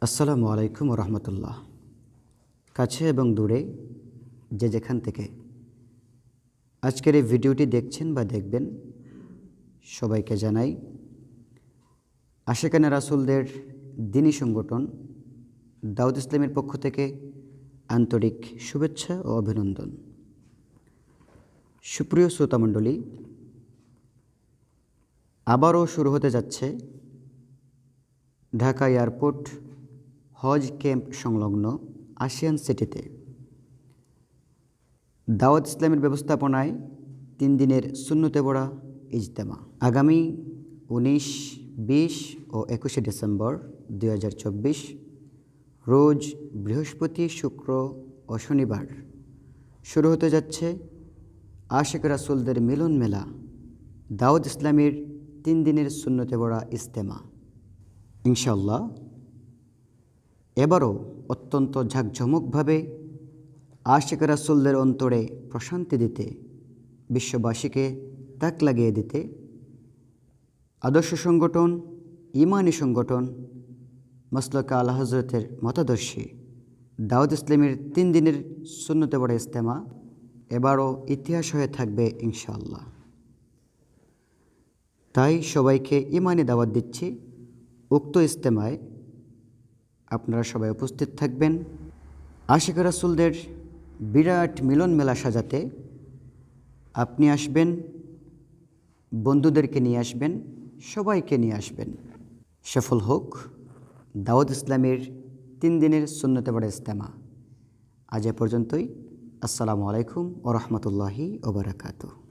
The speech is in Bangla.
আসসালামু আলাইকুম রহমতুল্লাহ। কাছে এবং দূরে যে যেখান থেকে আজকের এই ভিডিওটি দেখছেন বা দেখবেন, সবাইকে জানাই আশিকানে রাসূলদের দ্বীনি সংগঠন দাউদ ইসলামের পক্ষ থেকে আন্তরিক শুভেচ্ছা ও অভিনন্দন। সুপ্রিয় শ্রোতামণ্ডলী, আবারও শুরু হতে যাচ্ছে ঢাকা এয়ারপোর্ট হজ ক্যাম্প সংলগ্ন আশিয়ান সিটিতে দাওয়াত ইসলামের ব্যবস্থাপনায় 3 দিনের সুন্নতে পড়া ইজতেমা আগামী 19, 20 ও 21শে ডিসেম্বর 2024 রোজ বৃহস্পতি, শুক্র ও শনিবার শুরু হতে যাচ্ছে আশিক রাসূলদের মিলন মেলা দাওয়াত ইসলামের 3 দিনের সুন্নতে পড়া ইজতেমা। ইনশাআল্লাহ এবারও অত্যন্ত ঝাঁকঝমকভাবে আশিক রাসূলদের অন্তরে প্রশান্তি দিতে, বিশ্ববাসীকে তাক লাগিয়ে দিতে আদর্শ সংগঠন, ইমানি সংগঠন মাসলাকে আলা হযরতের মতাদর্শী দাউদ ইসলামের 3 দিনের সুন্নতে পড়া ইজতেমা এবারও ইতিহাস হয়ে থাকবে ইনশাআল্লাহ। তাই সবাইকে ইমানি দাওয়াত দিচ্ছি, উক্ত ইজতেমায় আপনারা সবাই উপস্থিত থাকবেন। আশিক রাসূলদের বিরাট মিলন মেলা সাজাতে আপনি আসবেন, বন্ধুদেরকে নিয়ে আসবেন, সবাইকে নিয়ে আসবেন। সফল হোক দাউদ ইসলামের 3 দিনের সুন্নতে পড়া ইজতেমা। আজ এ পর্যন্তই। আসসালামু আলাইকুম ওয়া রাহমাতুল্লাহি ওয়া বারাকাতুহু।